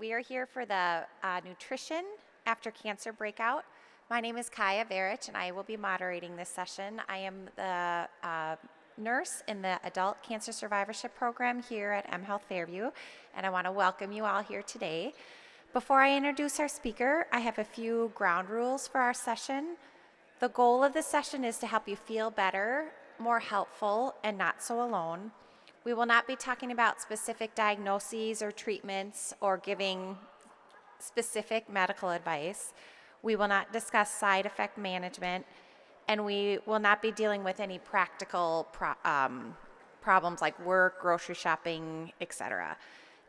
We are here for the Nutrition After Cancer breakout. My name is Kaya Verich, and I will be moderating this session. I am the nurse in the Adult Cancer Survivorship Program here at mHealth Fairview, and I want to welcome you all here today. Before I introduce our speaker, I have a few ground rules for our session. The goal of this session is to help you feel better, more helpful, and not so alone. We will not be talking about specific diagnoses or treatments or giving specific medical advice. We will not discuss side effect management, and we will not be dealing with any practical problems like work, grocery shopping, etc.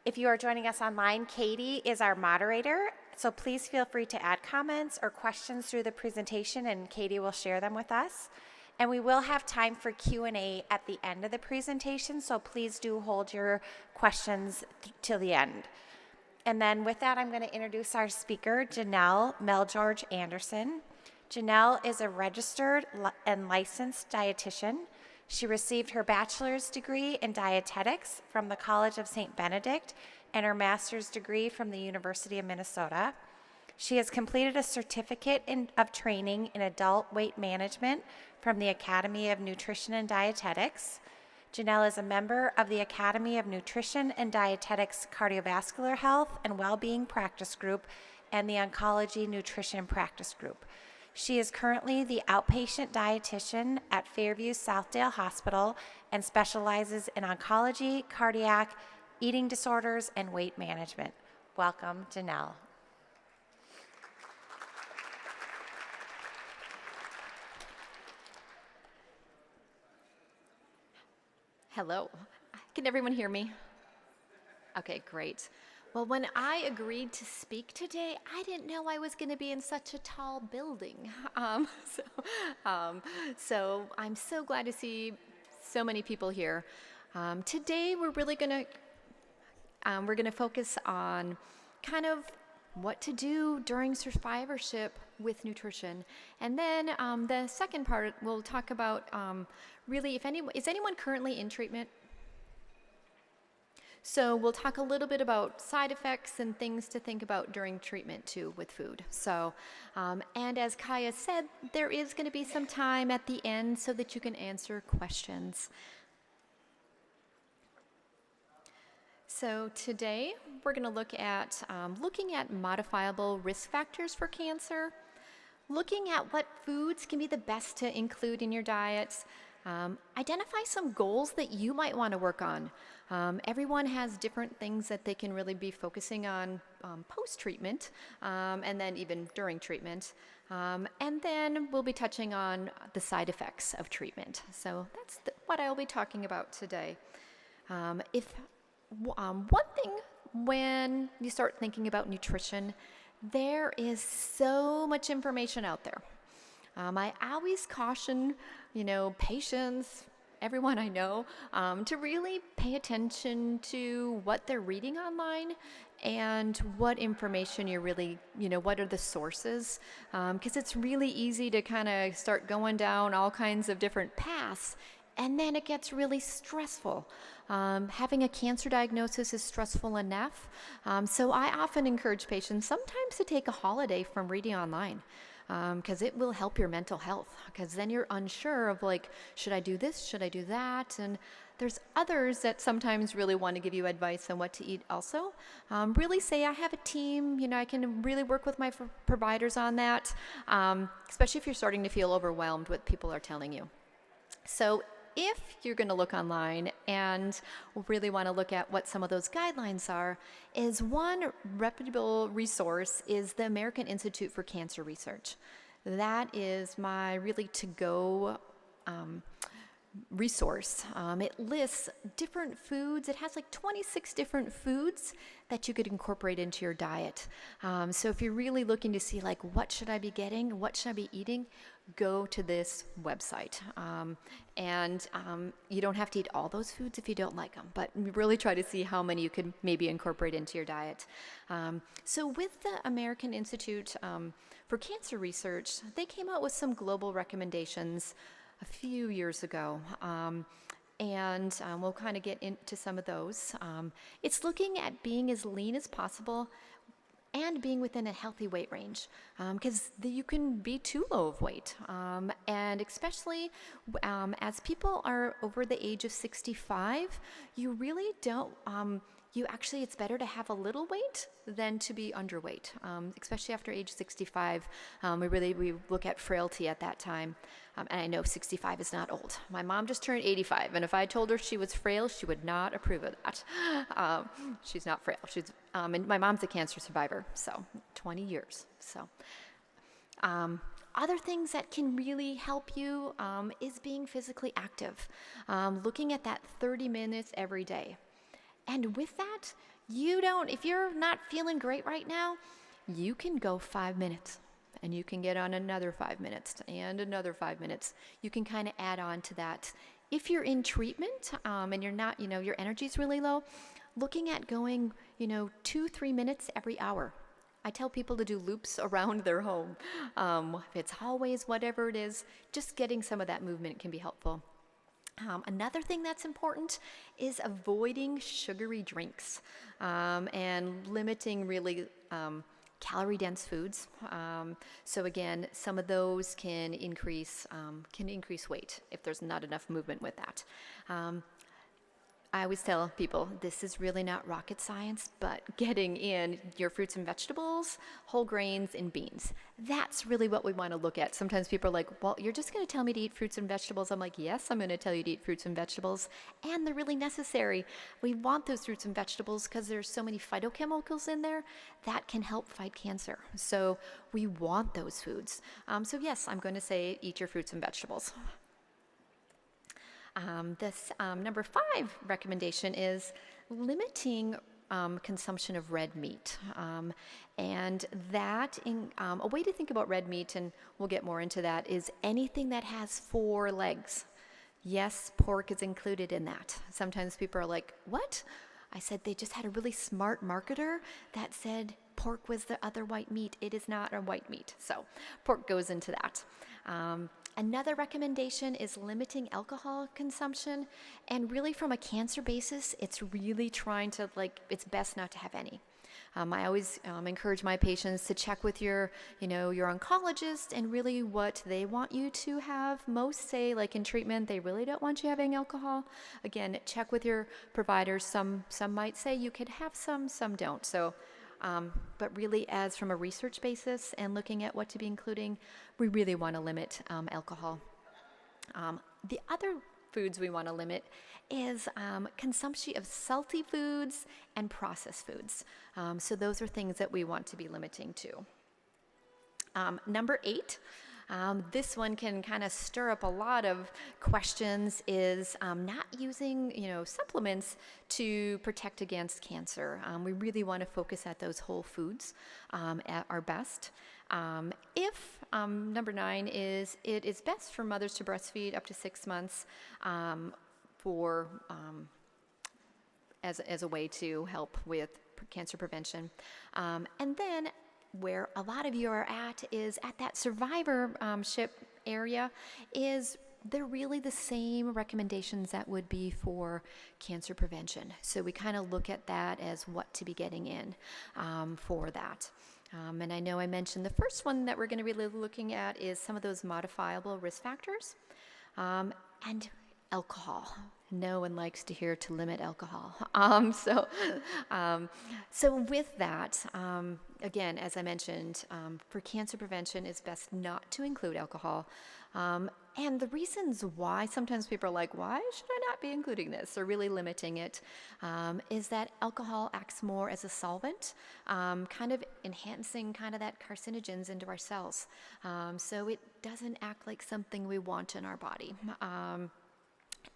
If you are joining us online, Katie is our moderator, so please feel free to add comments or questions through the presentation, and Katie will share them with us. And we will have time for Q&A at the end of the presentation, so please do hold your questions till the end. And then with that, I'm going to introduce our speaker, Janelle Melgeorge Anderson. Janelle is a registered and licensed dietitian. She received her bachelor's degree in dietetics from the College of St. Benedict and her master's degree from the University of Minnesota. She has completed a certificate of training in adult weight management from the Academy of Nutrition and Dietetics. Janelle is a member of the Academy of Nutrition and Dietetics Cardiovascular Health and Wellbeing Practice Group and the Oncology Nutrition Practice Group. She is currently the outpatient dietitian at Fairview Southdale Hospital and specializes in oncology, cardiac, eating disorders, and weight management. Welcome, Janelle. Hello. Can everyone hear me? Okay, great. Well, when I agreed to speak today, I didn't know I was going to be in such a tall building. So I'm so glad to see so many people here. Today, we're really going to focus on kind of what to do during survivorship with nutrition. And then the second part, we'll talk about really, is anyone currently in treatment? So we'll talk a little bit about side effects and things to think about during treatment too with food. So, and as Kaya said, there is going to be some time at the end so that you can answer questions. So today we're going to look at looking at modifiable risk factors for cancer, looking at what foods can be the best to include in your diet, identify some goals that you might want to work on. Everyone has different things that they can really be focusing on post-treatment and then even during treatment. And then we'll be touching on the side effects of treatment. So that's what I'll be talking about today. One thing when you start thinking about nutrition, there is so much information out there. I always caution, patients, everyone I know, to really pay attention to what they're reading online and what information you're really, what are the sources? Because it's really easy to kind of start going down all kinds of different paths, and then it gets really stressful. Having a cancer diagnosis is stressful enough, so I often encourage patients sometimes to take a holiday from reading online. Because it will help your mental health, because then you're unsure of should I do this, should I do that? And there's others that sometimes really want to give you advice on what to eat also. Really say, I have a team, I can really work with my providers on that, especially if you're starting to feel overwhelmed with what people are telling you. So if you're going to look online and really want to look at what some of those guidelines are, is one reputable resource is the American Institute for Cancer Research. That is my really to-go resource. It lists different foods. It has 26 different foods that you could incorporate into your diet. So if you're really looking to see what should I be getting, what should I be eating, go to this website. And you don't have to eat all those foods if you don't like them, but really try to see how many you could maybe incorporate into your diet. So with the American Institute for Cancer Research, they came out with some global recommendations a few years ago. and we'll kind of get into some of those. It's looking at being as lean as possible and being within a healthy weight range, because you can be too low of weight. And especially as people are over the age of 65, you really don't, it's better to have a little weight than to be underweight, especially after age 65. We look at frailty at that time. And I know 65 is not old. My mom just turned 85, and if I told her she was frail, she would not approve of that. She's not frail. And my mom's a cancer survivor, so 20 years. So, other things that can really help you is being physically active, looking at that 30 minutes every day. And with that, if you're not feeling great right now, you can go 5 minutes. And you can get on another 5 minutes and another 5 minutes. You can kind of add on to that. If you're in treatment and you're not, your energy's really low, looking at going, 2-3 minutes every hour. I tell people to do loops around their home. If it's hallways, whatever it is, just getting some of that movement can be helpful. Another thing that's important is avoiding sugary drinks and limiting really calorie-dense foods. So again, some of those can increase weight if there's not enough movement with that. I always tell people this is really not rocket science, but getting in your fruits and vegetables, whole grains, and beans. That's really what we want to look at. Sometimes people are like, well, you're just going to tell me to eat fruits and vegetables. I'm like, yes, I'm going to tell you to eat fruits and vegetables, and they're really necessary. We want those fruits and vegetables because there's so many phytochemicals in there that can help fight cancer. So we want those foods. So yes, I'm going to say eat your fruits and vegetables. This number 5 recommendation is limiting consumption of red meat. And that, a way to think about red meat, and we'll get more into that, is anything that has 4 legs. Yes, pork is included in that. Sometimes people are like, what? I said they just had a really smart marketer that said pork was the other white meat. It is not a white meat. So pork goes into that. Another recommendation is limiting alcohol consumption, and really from a cancer basis, it's really trying to, it's best not to have any. I always encourage my patients to check with your oncologist and really what they want you to have. Most say, in treatment, they really don't want you having alcohol. Again, check with your providers. Some might say you could have some don't. So, but really, as from a research basis and looking at what to be including, we really want to limit alcohol. The other foods we want to limit is consumption of salty foods and processed foods. So those are things that we want to be limiting to. Number 8, this one can kind of stir up a lot of questions, is not using supplements to protect against cancer. We really want to focus at those whole foods at our best. Number 9 is, it is best for mothers to breastfeed up to 6 months as a way to help with cancer prevention. And then where a lot of you are at is at that survivorship area, is they're really the same recommendations that would be for cancer prevention. So we kind of look at that as what to be getting in for that. And I know I mentioned the first one that we're going to be looking at is some of those modifiable risk factors, and alcohol. No one likes to hear to limit alcohol. So with that, again, as I mentioned, for cancer prevention, it's best not to include alcohol. And the reasons why sometimes people are like, why should I not be including this or really limiting it, is that alcohol acts more as a solvent, kind of enhancing kind of that carcinogens into our cells. So it doesn't act like something we want in our body.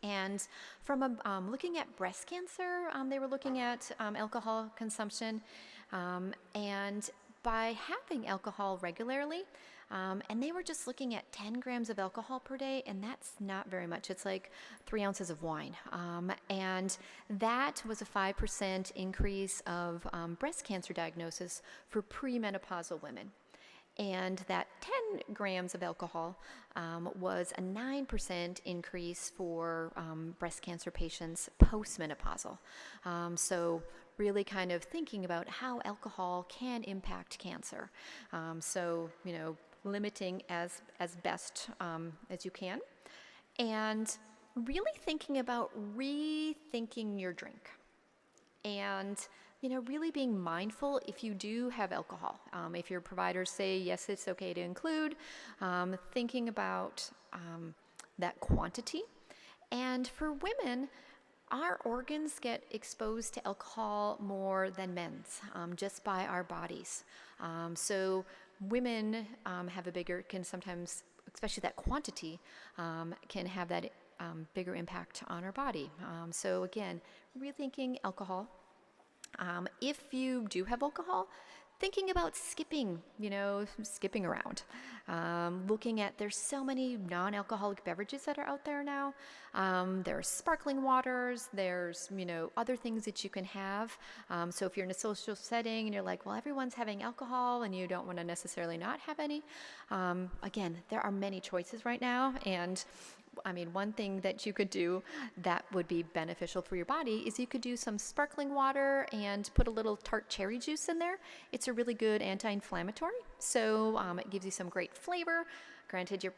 And from looking at breast cancer, they were looking at alcohol consumption, and by having alcohol regularly, and they were just looking at 10 grams of alcohol per day, and that's not very much. It's like 3 ounces of wine. And that was a 5% increase of breast cancer diagnosis for premenopausal women. And that 10 grams of alcohol was a 9% increase for breast cancer patients postmenopausal. So really kind of thinking about how alcohol can impact cancer. So, limiting as best as you can. And really thinking about rethinking your drink. And really being mindful if you do have alcohol. If your providers say, yes, it's okay to include, thinking about that quantity. And for women, our organs get exposed to alcohol more than men's, just by our bodies. So women can sometimes, especially that quantity, can have that bigger impact on our body. So again, rethinking alcohol. If you do have alcohol, thinking about skipping around. Looking at, there's so many non-alcoholic beverages that are out there now. There's sparkling waters, there's, other things that you can have. So if you're in a social setting and you're like, well, everyone's having alcohol and you don't want to necessarily not have any. Again, there are many choices right now. And one thing that you could do that would be beneficial for your body is you could do some sparkling water and put a little tart cherry juice in there. It's a really good anti-inflammatory, so it gives you some great flavor. Granted,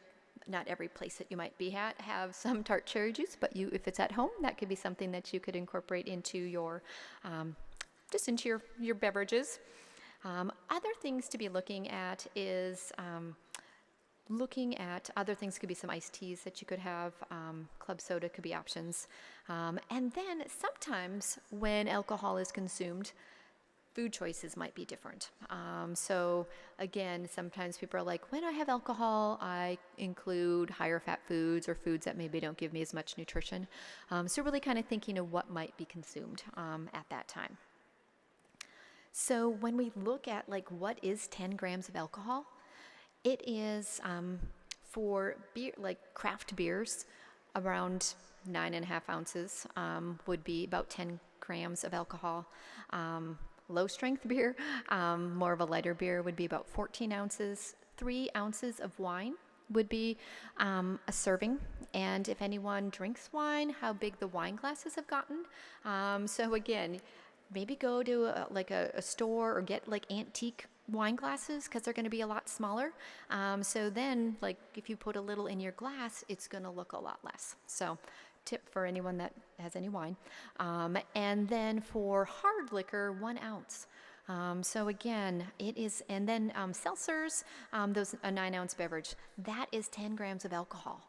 not every place that you might be at have some tart cherry juice, but if it's at home, that could be something that you could incorporate into your your beverages. Other things to be looking at is looking at other things. Could be some iced teas that you could have. Club soda could be options. And then sometimes when alcohol is consumed, food choices might be different. So again, sometimes people are like, when I have alcohol, I include higher fat foods or foods that maybe don't give me as much nutrition. So really kind of thinking of what might be consumed at that time. So when we look at what is 10 grams of alcohol, it is for beer, like craft beers, around 9.5 ounces would be about 10 grams of alcohol. Low strength beer, more of a lighter beer, would be about 14 ounces. 3 ounces of wine would be a serving. And if anyone drinks wine, how big the wine glasses have gotten. So again, maybe go to a store or get antique wine glasses, because they're going to be a lot smaller. So then if you put a little in your glass, it's going to look a lot less. So tip for anyone that has any wine. And then for hard liquor, 1 ounce. So again, it is, and then seltzers, those a 9-ounce beverage, that is 10 grams of alcohol.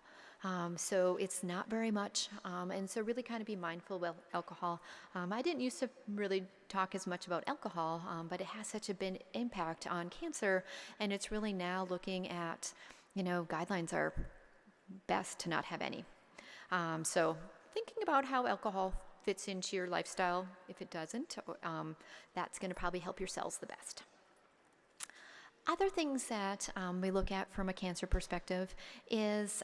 So it's not very much, and so really kind of be mindful about alcohol. I didn't used to really talk as much about alcohol, but it has such a big impact on cancer, and it's really now looking at, guidelines are best to not have any. So thinking about how alcohol fits into your lifestyle, if it doesn't, that's going to probably help your cells the best. Other things that we look at from a cancer perspective is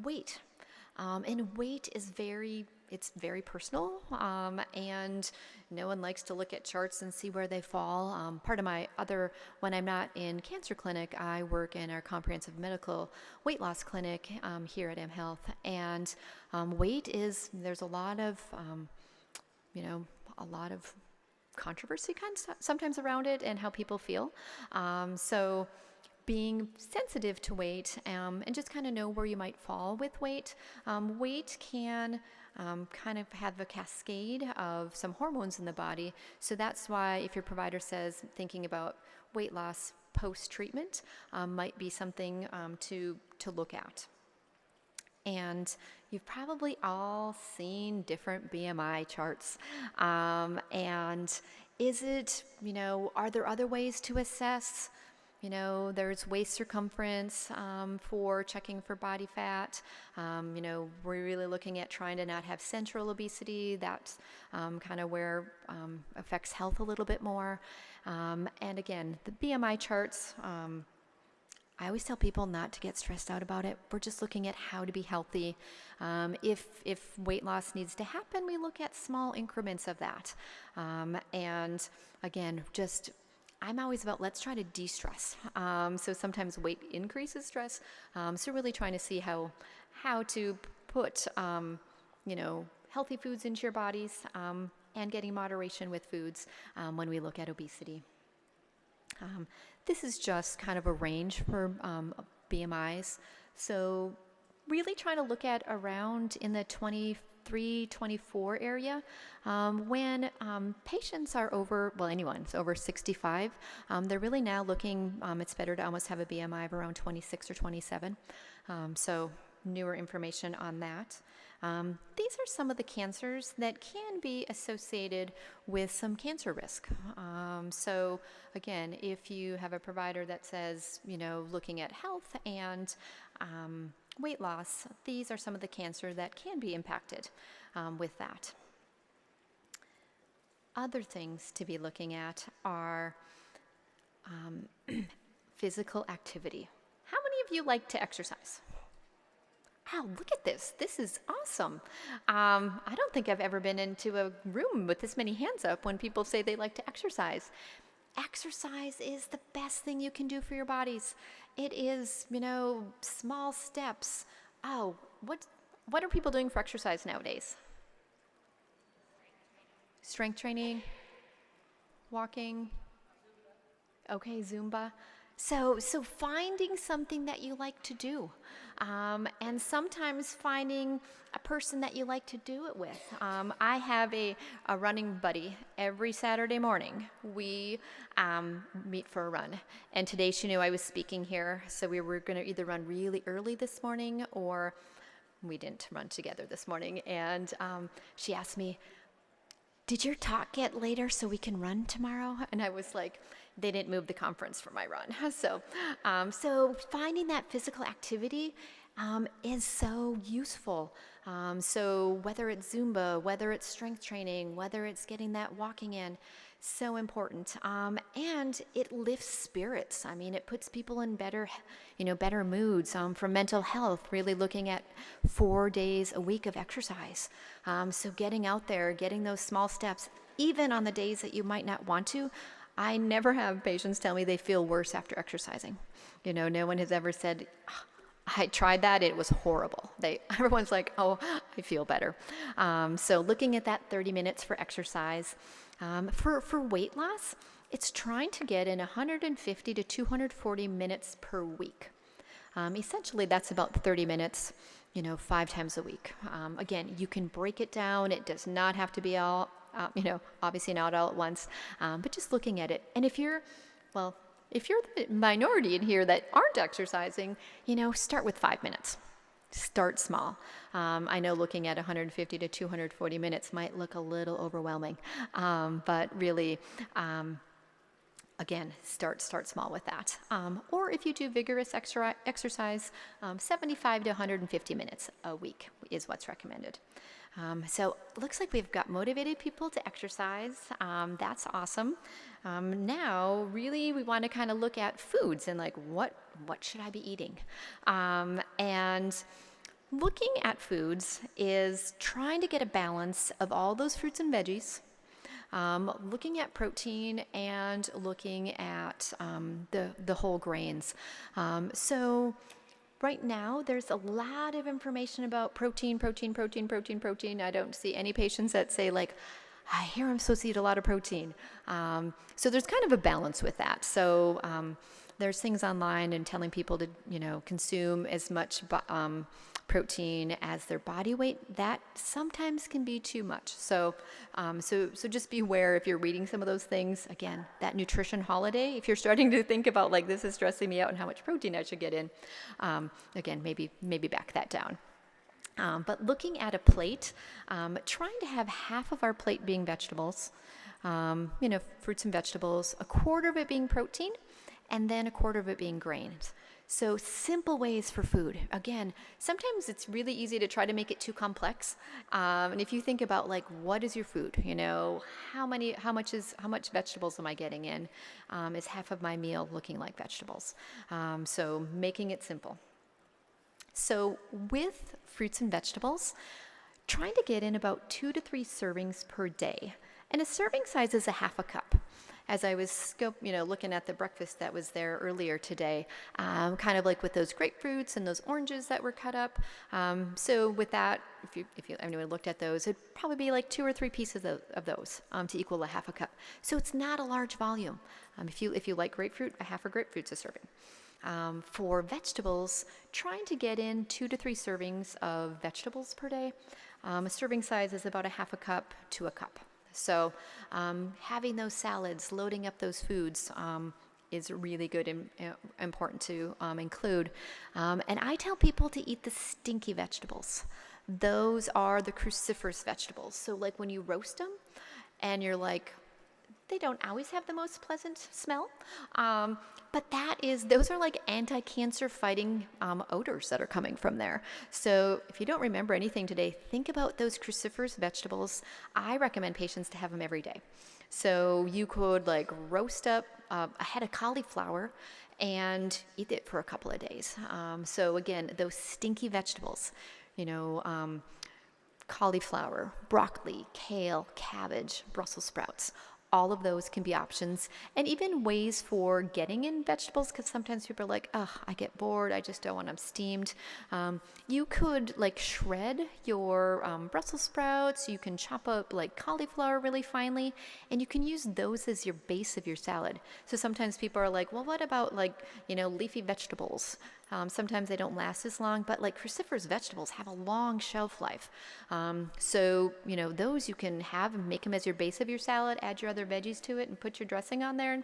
weight. And weight is very personal, and no one likes to look at charts and see where they fall. Part of when I'm not in cancer clinic, I work in our comprehensive medical weight loss clinic here at mHealth. And weight there's a lot of controversy sometimes around it and how people feel. So being sensitive to weight and just kind of know where you might fall with weight. Weight can kind of have a cascade of some hormones in the body. So that's why if your provider says thinking about weight loss post-treatment might be something to look at. And you've probably all seen different BMI charts. And is it, are there other ways to assess? There's waist circumference for checking for body fat. We're really looking at trying to not have central obesity. That's kind of where affects health a little bit more. And again, the BMI charts, I always tell people not to get stressed out about it. We're just looking at how to be healthy. If weight loss needs to happen, we look at small increments of that. And again, just I'm always about let's try to de-stress. So sometimes weight increases stress. So really trying to see how to put healthy foods into your bodies, and getting moderation with foods when we look at obesity. This is just kind of a range for BMIs. So really trying to look at around in the 23, 24 area. When patients are anyone's over 65, they're really now looking, it's better to almost have a BMI of around 26 or 27. So newer information on that. These are some of the cancers that can be associated with some cancer risk. So again, if you have a provider that says, looking at health and weight loss, these are some of the cancer that can be impacted with that. Other things to be looking at are physical activity. How many of you like to exercise? Wow, look at this. This is awesome. I don't think I've ever been into a room with this many hands up when people say they like to exercise. Exercise is the best thing you can do for your bodies. It is, small steps. Oh, what are people doing for exercise nowadays? Strength training, walking, okay, Zumba. So finding something that you like to do, and sometimes finding a person that you like to do it with. I have a running buddy. Every Saturday morning, we meet for a run. And today she knew I was speaking here, so we were going to either run really early this morning or we didn't run together this morning. And she asked me, "Did your talk get later so we can run tomorrow?" And I was like, they didn't move the conference for my run. So finding that physical activity is so useful. So whether it's Zumba, whether it's strength training, whether it's getting that walking in, so important. And it lifts spirits. I mean, it puts people in better moods. For mental health, really looking at 4 days a week of exercise. So getting out there, getting those small steps, even on the days that you might not want to. I never have patients tell me they feel worse after exercising. No one has ever said, "I tried that, it was horrible." Everyone's like, "Oh, I feel better." So looking at that 30 minutes for exercise. For weight loss, it's trying to get in 150 to 240 minutes per week. Essentially, that's about 30 minutes, 5 times a week. Again, you can break it down. It does not have to be all, obviously not all at once, but just looking at it. And if you're the minority in here that aren't exercising, start with 5 minutes. Start small. I know looking at 150 to 240 minutes might look a little overwhelming, but really, again, start small with that. Or if you do vigorous exercise, 75 to 150 minutes a week is what's recommended. So it looks like we've got motivated people to exercise. That's awesome. Now, really, we want to kind of look at foods and like, what should I be eating? And looking at foods is trying to get a balance of all those fruits and veggies, looking at protein and looking at the whole grains. So right now, there's a lot of information about protein. I don't see any patients that say like, "I hear I'm supposed to eat a lot of protein." So there's kind of a balance with that. So there's things online and telling people to, consume as much protein as their body weight. That sometimes can be too much. So just be aware if you're reading some of those things. Again, that nutrition holiday, if you're starting to think about like, this is stressing me out and how much protein I should get in, again, maybe back that down. But looking at a plate, trying to have half of our plate being vegetables, fruits and vegetables, a quarter of it being protein, and then a quarter of it being grains. So simple ways for food. Again, sometimes it's really easy to try to make it too complex. And if you think about like, what is your food? How much vegetables am I getting in? Is half of my meal looking like vegetables? So making it simple. So with fruits and vegetables, trying to get in about 2 to 3 servings per day. And a serving size is a half a cup. as I was looking at the breakfast that was there earlier today, kind of like with those grapefruits and those oranges that were cut up. So with that, if anyone looked at those, it'd probably be like 2 or 3 pieces of those to equal a half a cup. So it's not a large volume. If you like grapefruit, a half a grapefruit's a serving. For vegetables, trying to get in 2 to 3 servings of vegetables per day. A serving size is about a half a cup to a cup. So having those salads, loading up those foods is really good and important to include. And I tell people to eat the stinky vegetables. Those are the cruciferous vegetables. So like when you roast them and you're like, they don't always have the most pleasant smell, but those are like anti-cancer fighting odors that are coming from there. So if you don't remember anything today, think about those cruciferous vegetables. I recommend patients to have them every day. So you could like roast up a head of cauliflower and eat it for a couple of days. So again, those stinky vegetables, cauliflower, broccoli, kale, cabbage, Brussels sprouts. All of those can be options, and even ways for getting in vegetables, because sometimes people are like, oh, I get bored, I just don't want them steamed. You could like shred your Brussels sprouts, you can chop up like cauliflower really finely, and you can use those as your base of your salad. So sometimes people are like, well, what about leafy vegetables? Sometimes they don't last as long, but like cruciferous vegetables have a long shelf life. So those you can have and make them as your base of your salad, add your other veggies to it and put your dressing on there, and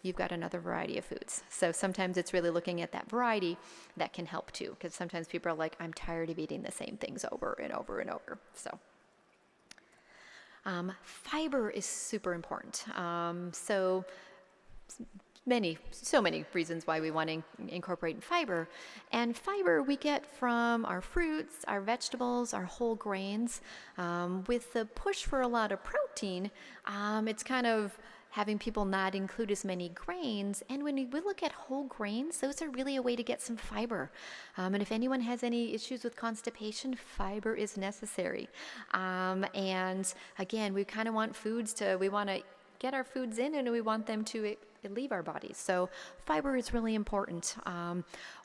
you've got another variety of foods. So sometimes it's really looking at that variety that can help too, because sometimes people are like, I'm tired of eating the same things over and over and over. So fiber is super important. So many reasons why we want to incorporate fiber. And fiber we get from our fruits, our vegetables, our whole grains. With the push for a lot of protein, it's kind of having people not include as many grains. And when we look at whole grains, those are really a way to get some fiber. And if anyone has any issues with constipation, fiber is necessary. And again, we kind of want we want to get our foods in and we want them to leave our bodies. So fiber is really important.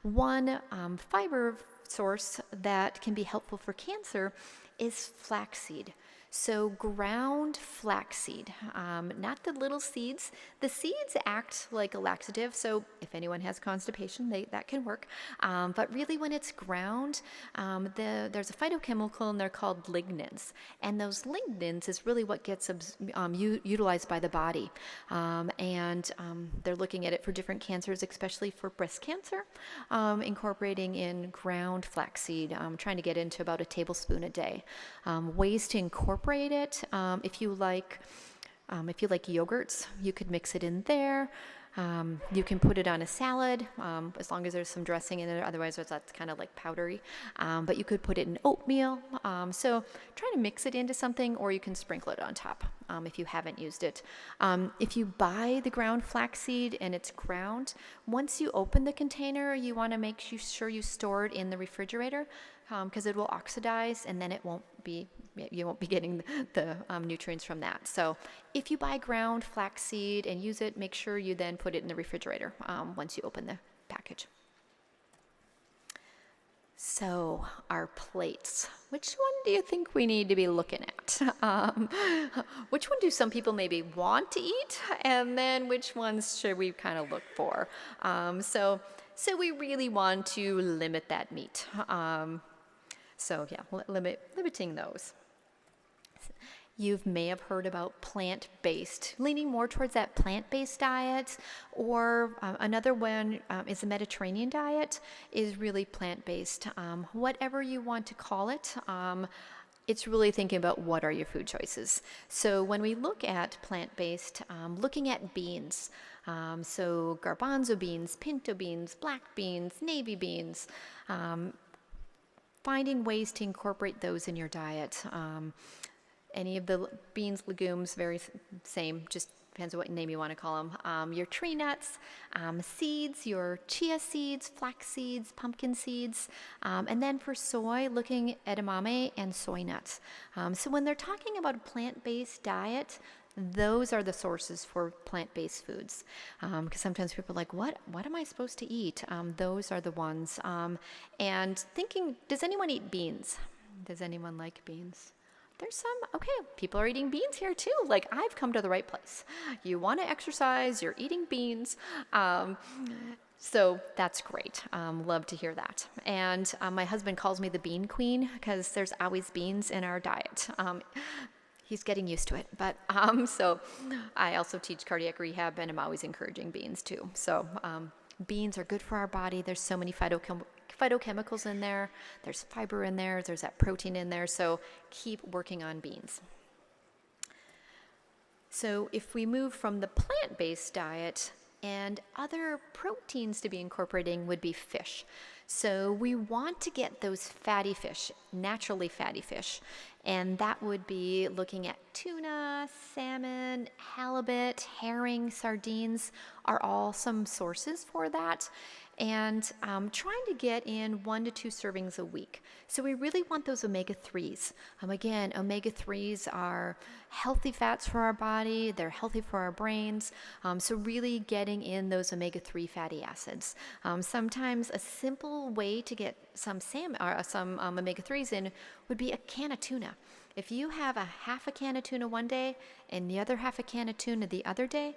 One fiber source that can be helpful for cancer is flaxseed. So ground flaxseed, not the little seeds. The seeds act like a laxative, so if anyone has constipation, that can work. But really when it's ground, there's a phytochemical in there called lignans. And those lignans is really what gets utilized by the body. And they're looking at it for different cancers, especially for breast cancer, incorporating in ground flaxseed, trying to get into about a tablespoon a day. Ways to incorporate it. If you like yogurts, you could mix it in there. You can put it on a salad, as long as there's some dressing in it. Otherwise, that's kind of like powdery. But you could put it in oatmeal. So try to mix it into something, or you can sprinkle it on top if you haven't used it. If you buy the ground flaxseed and it's ground, once you open the container, you want to make sure you store it in the refrigerator, because it will oxidize and then you won't be getting the nutrients from that. So if you buy ground flaxseed and use it, make sure you then put it in the refrigerator once you open the package. So our plates, which one do you think we need to be looking at? Which one do some people maybe want to eat? And then which ones should we kind of look for? So we really want to limit that meat. So yeah, limiting those. You may have heard about plant-based, leaning more towards that plant-based diet, or another one is the Mediterranean diet, is really plant-based. Whatever you want to call it, it's really thinking about what are your food choices. So when we look at plant-based, looking at beans, so garbanzo beans, pinto beans, black beans, navy beans, finding ways to incorporate those in your diet. Any of the beans, legumes, very same, just depends on what name you want to call them. Your tree nuts, seeds, your chia seeds, flax seeds, pumpkin seeds, and then for soy, looking at edamame and soy nuts. So when they're talking about a plant-based diet, those are the sources for plant-based foods. Because sometimes people are like, what am I supposed to eat? Those are the ones. And thinking, does anyone eat beans? Does anyone like beans? There's some, okay, people are eating beans here too. Like, I've come to the right place. You want to exercise, you're eating beans. So that's great. Love to hear that. And my husband calls me the bean queen because there's always beans in our diet. He's getting used to it. But so I also teach cardiac rehab, and I'm always encouraging beans too. So beans are good for our body. There's so many phytochemicals in there. There's fiber in there. There's that protein in there. So keep working on beans. So if we move from the plant-based diet, and other proteins to be incorporating would be fish. So we want to get those fatty fish, naturally fatty fish. And that would be looking at tuna, salmon, halibut, herring, sardines are all some sources for that. And trying to get in 1 to 2 servings a week. So we really want those omega-3s. Again, omega-3s are healthy fats for our body. They're healthy for our brains. So really getting in those omega-3 fatty acids. Sometimes a simple way to get some omega-3s in would be a can of tuna. If you have a half a can of tuna one day and the other half a can of tuna the other day,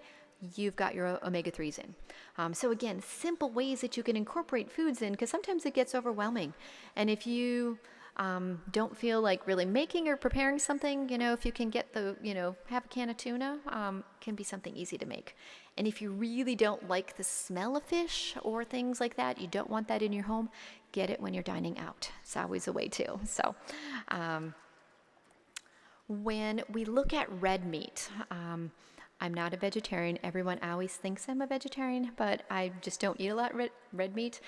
you've got your omega-3s in. So again, simple ways that you can incorporate foods in, because sometimes it gets overwhelming. And if you don't feel like really making or preparing something, if you can get have a can of tuna, can be something easy to make. And if you really don't like the smell of fish or things like that, you don't want that in your home, get it when you're dining out. It's always a way too. So when we look at red meat, I'm not a vegetarian. Everyone always thinks I'm a vegetarian, but I just don't eat a lot of red meat.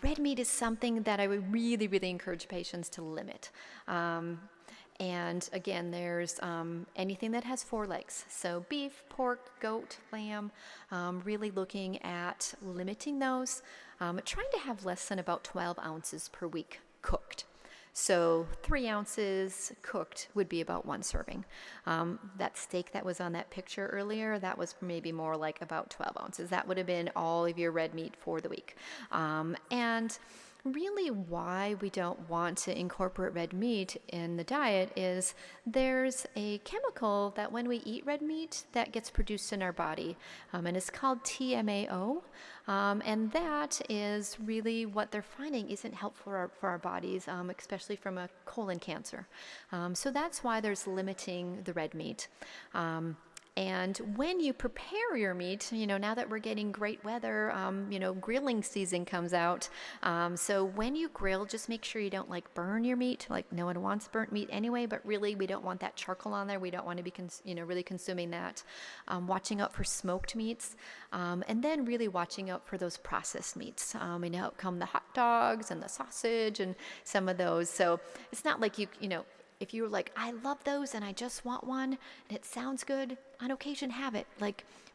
Red meat is something that I would really, really encourage patients to limit. And again, there's anything that has 4 legs. So beef, pork, goat, lamb, really looking at limiting those. Trying to have less than about 12 ounces per week cooked. So 3 ounces cooked would be about 1 serving. That steak that was on that picture earlier, that was maybe more like about 12 ounces. That would have been all of your red meat for the week. And really why we don't want to incorporate red meat in the diet is there's a chemical that when we eat red meat that gets produced in our body, and it's called TMAO, and that is really what they're finding isn't helpful for our bodies, especially from a colon cancer. So that's why there's limiting the red meat. And when you prepare your meat, now that we're getting great weather, grilling season comes out. So when you grill, just make sure you don't burn your meat. No one wants burnt meat anyway, but really we don't want that charcoal on there. We don't want to be, really consuming that. Watching out for smoked meats, and then really watching out for those processed meats. Out come the hot dogs and the sausage and some of those. So it's not like if you're like, I love those and I just want one and it sounds good, on occasion have it.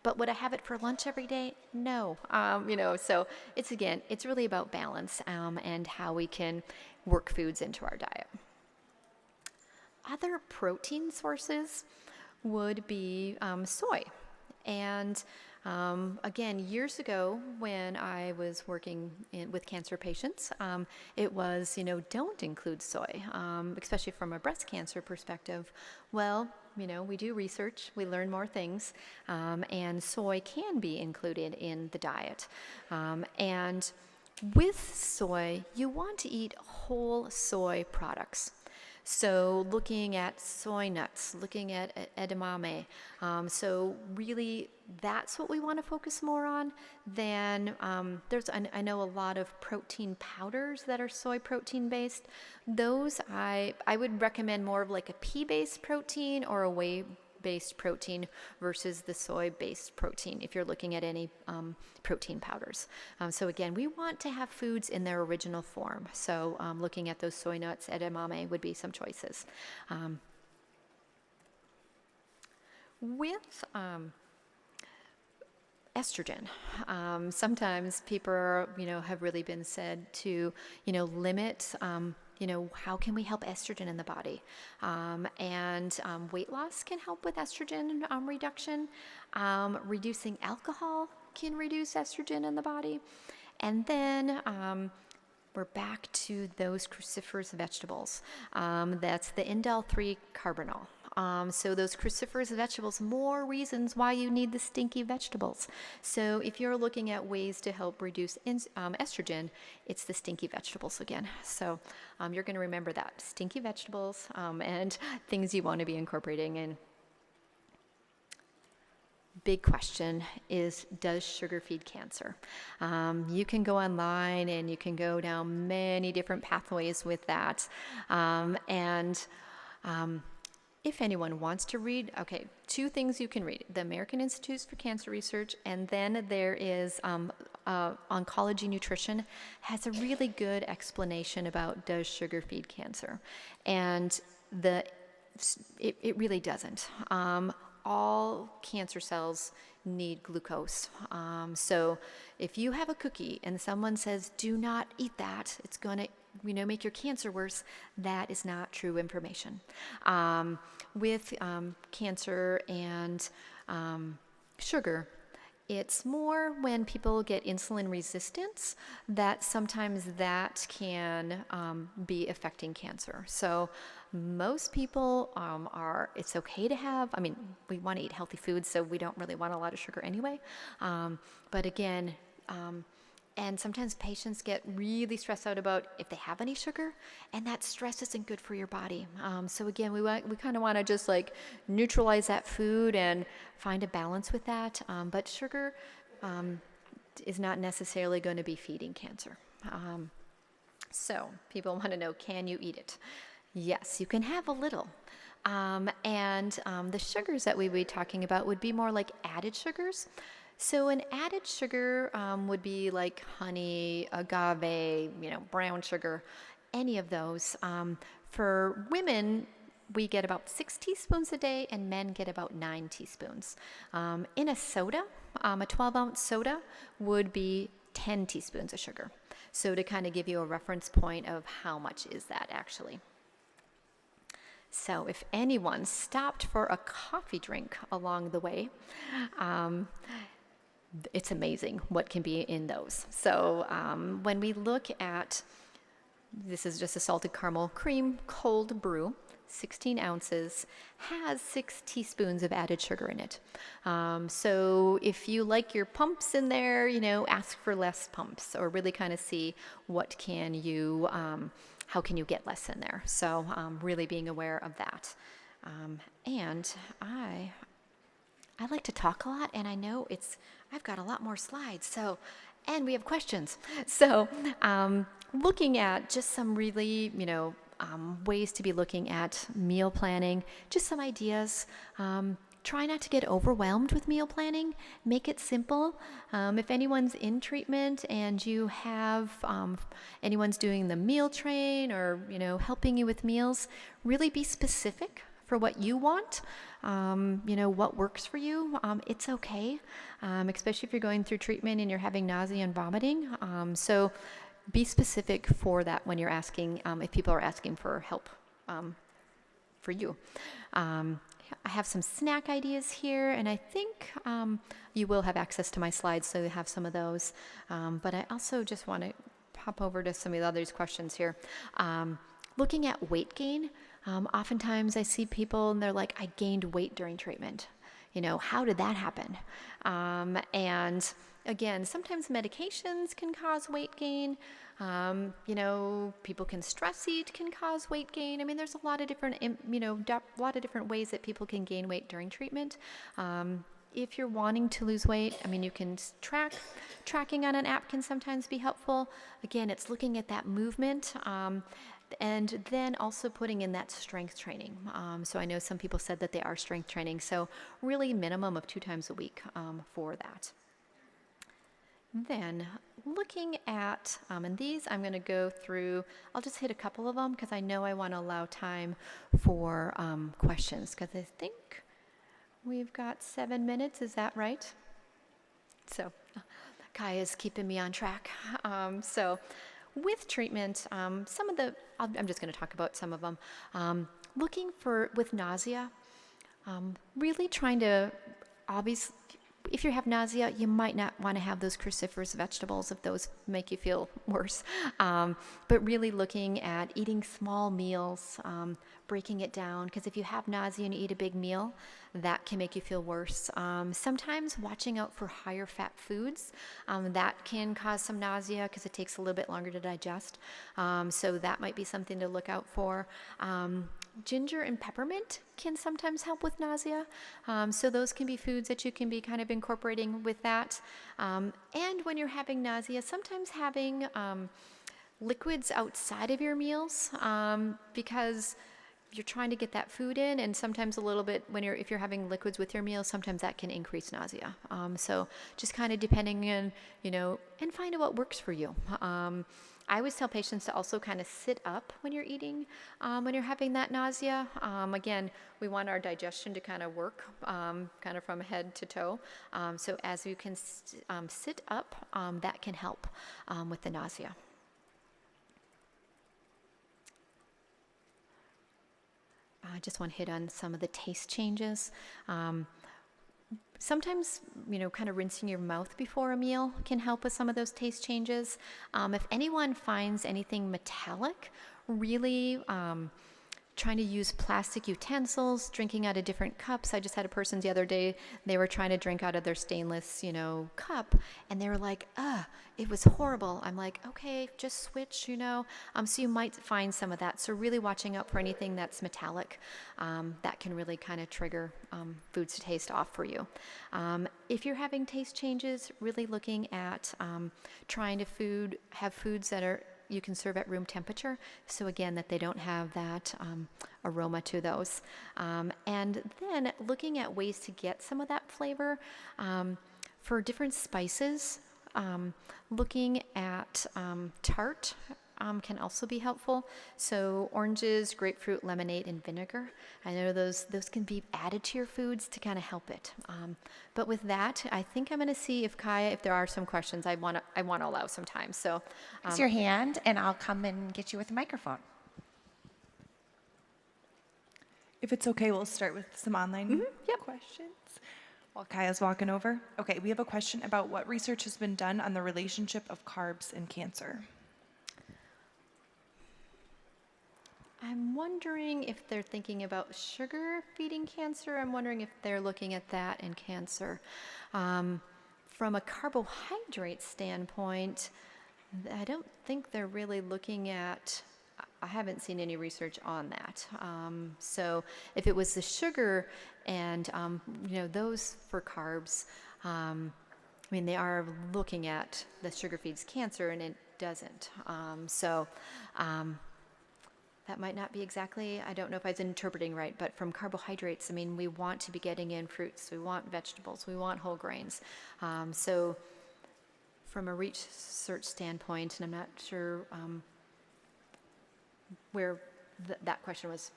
But would I have it for lunch every day? No. So it's really about balance and how we can work foods into our diet. Other protein sources would be soy. And again, years ago when I was working with cancer patients, it was, don't include soy, especially from a breast cancer perspective. Well, we do research, we learn more things, and soy can be included in the diet. And with soy, you want to eat whole soy products. So looking at soy nuts, looking at edamame. So really that's what we want to focus more on. Then I know a lot of protein powders that are soy protein based. Those I would recommend more of like a pea-based protein or a whey-based protein versus the soy-based protein if you're looking at any protein powders. So again, we want to have foods in their original form. So looking at those soy nuts, edamame would be some choices. With estrogen, sometimes people have really been said to limit how can we help estrogen in the body? And weight loss can help with estrogen reduction. Reducing alcohol can reduce estrogen in the body. And then we're back to those cruciferous vegetables. That's the indole-3 carbinol. So those cruciferous vegetables, more reasons why you need the stinky vegetables. So if you're looking at ways to help reduce estrogen, it's the stinky vegetables again. So you're going to remember that, stinky vegetables and things you want to be incorporating in. Big question is, does sugar feed cancer? You can go online and you can go down many different pathways with that. If anyone wants to read, okay, 2 things you can read: the American Institutes for Cancer Research, and then there is Oncology Nutrition has a really good explanation about does sugar feed cancer, and it really doesn't. All cancer cells need glucose. So if you have a cookie and someone says, do not eat that, it's going to make your cancer worse, that is not true information. With cancer and sugar, it's more when people get insulin resistance that sometimes that can be affecting cancer. So most people it's okay to have, we want to eat healthy foods, so we don't really want a lot of sugar anyway. But again, and sometimes patients get really stressed out about if they have any sugar, and that stress isn't good for your body. So again, we kind of want to just neutralize that food and find a balance with that. But sugar is not necessarily going to be feeding cancer. So people want to know, can you eat it? Yes, you can have a little. The sugars that we'd be talking about would be more like added sugars. So an added sugar would be like honey, agave, brown sugar, any of those. For women, we get about 6 teaspoons a day, and men get about 9 teaspoons. In a soda, a 12-ounce soda would be 10 teaspoons of sugar. So to kind of give you a reference point of how much is that actually. So if anyone stopped for a coffee drink along the way, it's amazing what can be in those. So when we look at, this is just a salted caramel cream cold brew, 16 ounces, has 6 teaspoons of added sugar in it. So if you like your pumps in there, ask for less pumps, or really kind of see what can you, how can you get less in there. So really being aware of that. And I like to talk a lot, and I know I've got a lot more slides, and we have questions. So looking at just some really, ways to be looking at meal planning, just some ideas. Try not to get overwhelmed with meal planning. Make it simple. If anyone's in treatment and you have anyone's doing the meal train or helping you with meals, really be specific for what you want. What works for you. It's okay, especially if you're going through treatment and you're having nausea and vomiting. So be specific for that when you're asking, if people are asking for help for you. I have some snack ideas here, and I think you will have access to my slides, so you have some of those. But I also just want to pop over to some of the other questions here. Looking at weight gain, oftentimes I see people and they're like, I gained weight during treatment. How did that happen? And again, sometimes medications can cause weight gain. People can stress eat, can cause weight gain. There's a lot of different, different ways that people can gain weight during treatment. If you're wanting to lose weight, you can tracking on an app can sometimes be helpful. Again, it's looking at that movement. And then also putting in that strength training. So I know some people said that they are strength training. So really minimum of 2 times a week for that. Then looking at, and these I'm going to go through, I'll just hit a couple of them because I know I want to allow time for questions, because I think we've got 7 minutes. Is that right? So Kaya's keeping me on track. So with treatment, some of the, I'm just going to talk about some of them. Looking for, with nausea, really trying to, obviously, if you have nausea, you might not want to have those cruciferous vegetables if those make you feel worse. But really looking at eating small meals, breaking it down, because if you have nausea and you eat a big meal, that can make you feel worse. Sometimes watching out for higher fat foods, that can cause some nausea because it takes a little bit longer to digest. So that might be something to look out for. Ginger and peppermint can sometimes help with nausea. So those can be foods that you can be kind of incorporating with that. And when you're having nausea, sometimes having liquids outside of your meals, because you're trying to get that food in, and sometimes a little bit if you're having liquids with your meals, sometimes that can increase nausea. So just kind of depending on, and find out what works for you. I always tell patients to also kind of sit up when you're eating, when you're having that nausea. Again, we want our digestion to kind of work kind of from head to toe. So as you can sit up, that can help with the nausea. I just want to hit on some of the taste changes. Sometimes, kind of rinsing your mouth before a meal can help with some of those taste changes. If anyone finds anything metallic, really trying to use plastic utensils, drinking out of different cups. I just had a person the other day, they were trying to drink out of their stainless, cup, and they were like, it was horrible. I'm like, okay, just switch, So you might find some of that. So really watching out for anything that's metallic, that can really kind of trigger foods to taste off for you. If you're having taste changes, really looking at trying to have foods that you can serve at room temperature. So again, that they don't have that aroma to those. And then looking at ways to get some of that flavor for different spices. Looking at tart can also be helpful. So oranges, grapefruit, lemonade, and vinegar. I know those can be added to your foods to kind of help it. But with that, I think I'm going to see if Kaya, if there are some questions, I want to allow some time. So raise your hand, and I'll come and get you with a microphone. If it's okay, we'll start with some online questions while Kaya's walking over. Okay, we have a question about what research has been done on the relationship of carbs and cancer. I'm wondering if they're thinking about sugar feeding cancer. I'm wondering if they're looking at that in cancer. From a carbohydrate standpoint, I don't think they're really looking at, I haven't seen any research on that. So if it was the sugar and, those for carbs, they are looking at the sugar feeds cancer, and it doesn't. That might not be exactly, I don't know if I was interpreting right, but from carbohydrates, we want to be getting in fruits, we want vegetables, we want whole grains. So from a research standpoint, and I'm not sure where that question was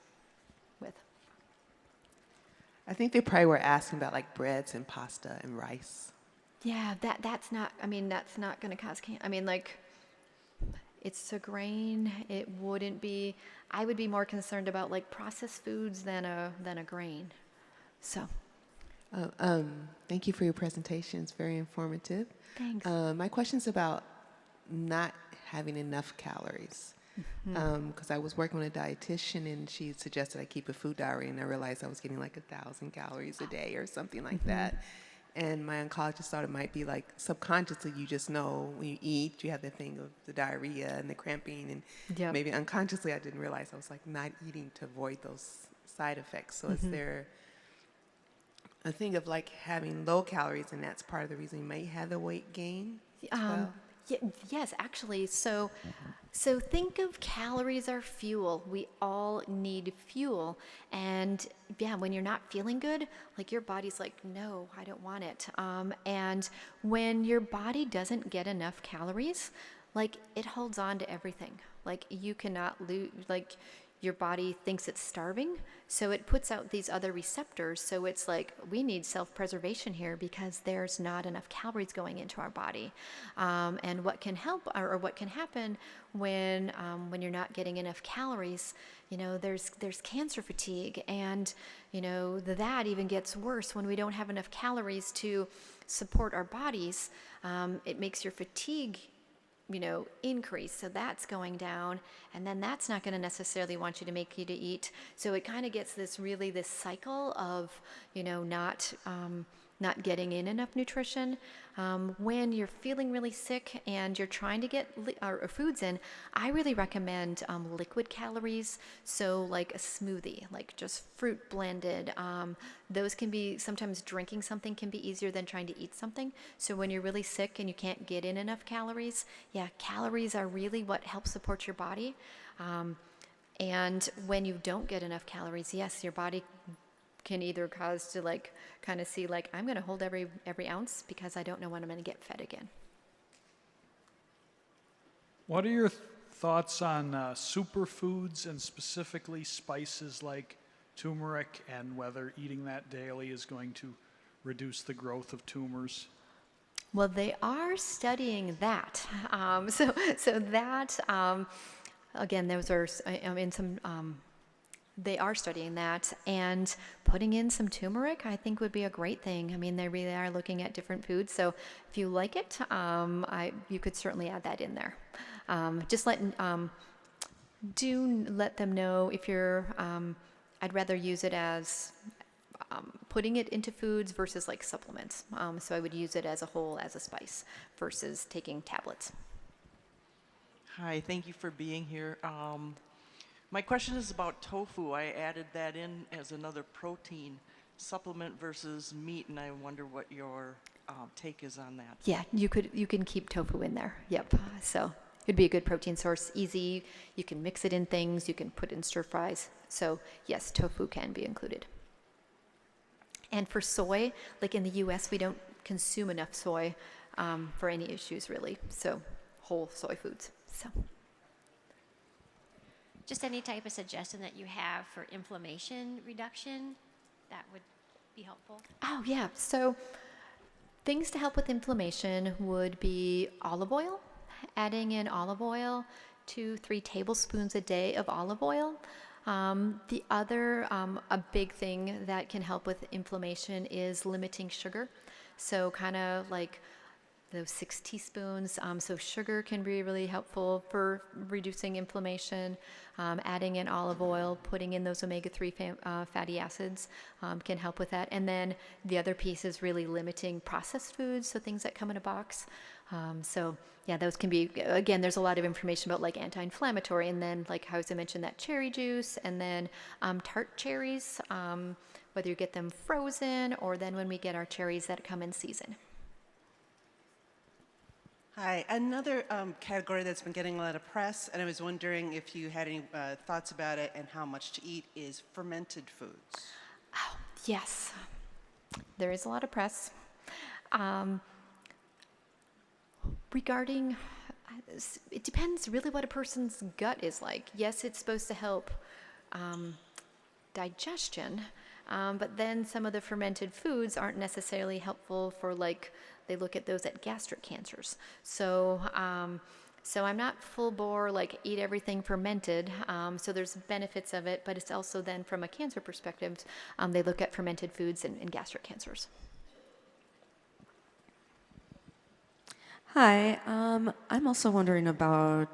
with. I think they probably were asking about like breads and pasta and rice. Yeah, that's not going to cause cancer. It's a grain. It wouldn't be. I would be more concerned about like processed foods than a grain. So. Thank you for your presentation. It's very informative. Thanks. My question's about not having enough calories. Because I was working with a dietitian, and she suggested I keep a food diary, and I realized I was getting like 1,000 calories a day or something like that. And my oncologist thought it might be like subconsciously, you just know when you eat, you have the thing of the diarrhea and the cramping, and maybe unconsciously I didn't realize I was like not eating to avoid those side effects. So is there a thing of like having low calories, and that's part of the reason you may have the weight gain as well? Yes, actually. So think of calories as fuel. We all need fuel. And when you're not feeling good, like your body's like, no, I don't want it. And when your body doesn't get enough calories, like it holds on to everything. Like you cannot lose, like your body thinks it's starving, so it puts out these other receptors. So it's like we need self-preservation here because there's not enough calories going into our body. And what can help, or what can happen when you're not getting enough calories, there's cancer fatigue, and that even gets worse when we don't have enough calories to support our bodies. It makes your fatigue increase. So that's going down, and then that's not going to necessarily want you to eat. So it kind of gets this cycle of, not getting in enough nutrition. When you're feeling really sick and you're trying to get foods in, I really recommend liquid calories. So like a smoothie, like just fruit blended. Those can be, sometimes drinking something can be easier than trying to eat something. So when you're really sick and you can't get in enough calories, calories are really what helps support your body. And when you don't get enough calories, yes, your body can either cause to kind of see I'm going to hold every ounce because I don't know when I'm going to get fed again. What are your thoughts on superfoods and specifically spices like turmeric, and whether eating that daily is going to reduce the growth of tumors? Well, they are studying that. So that, again, those are in some... They are studying that, and putting in some turmeric, I think, would be a great thing. I mean, they really are looking at different foods. So if you like it, you could certainly add that in there. Just do let them know if you're, I'd rather use it as putting it into foods versus like supplements. So I would use it as a whole, as a spice, versus taking tablets. Hi, thank you for being here. My question is about tofu. I added that in as another protein supplement versus meat, and I wonder what your take is on that. Yeah, you can keep tofu in there. Yep. So it'd be a good protein source. Easy. You can mix it in things. You can put it in stir fries. So yes, tofu can be included. And for soy, like in the U.S., we don't consume enough soy for any issues really. So whole soy foods. So. Just any type of suggestion that you have for inflammation reduction, that would be helpful. Oh, yeah. So things to help with inflammation would be olive oil, adding in olive oil, 2-3 tablespoons a day of olive oil. The other, a big thing that can help with inflammation is limiting sugar. So kind of like those 6 teaspoons. So sugar can be really helpful for reducing inflammation. Adding in olive oil, putting in those omega-3 fatty acids can help with that. And then the other piece is really limiting processed foods, so things that come in a box. So yeah, those can be, again, there's a lot of information about like anti-inflammatory, and then like how I mentioned that cherry juice, and then tart cherries, whether you get them frozen or then when we get our cherries that come in season. Hi, another category that's been getting a lot of press, and I was wondering if you had any thoughts about it and how much to eat, is fermented foods. Oh, yes. There is a lot of press. Regarding, it depends really what a person's gut is like. Yes, it's supposed to help digestion, but then some of the fermented foods aren't necessarily helpful for they look at those at gastric cancers. So I'm not full bore, eat everything fermented. So there's benefits of it, but it's also then from a cancer perspective, they look at fermented foods in gastric cancers. Hi, I'm also wondering about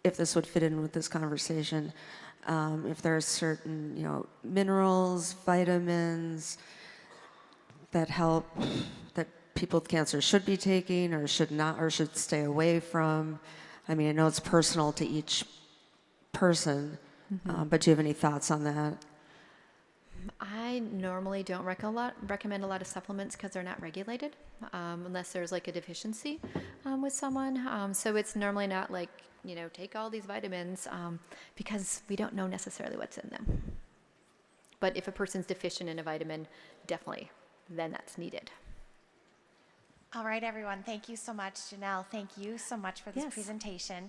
if this would fit in with this conversation. If there are certain, minerals, vitamins that help, that people with cancer should be taking or should not, or should stay away from. I mean, I know it's personal to each person, but do you have any thoughts on that? I normally don't recommend a lot of supplements because they're not regulated, unless there's a deficiency with someone. So it's normally not take all these vitamins because we don't know necessarily what's in them. But if a person's deficient in a vitamin, definitely, then that's needed. All right, everyone. Thank you so much, Janelle. Thank you so much for this Yes. presentation.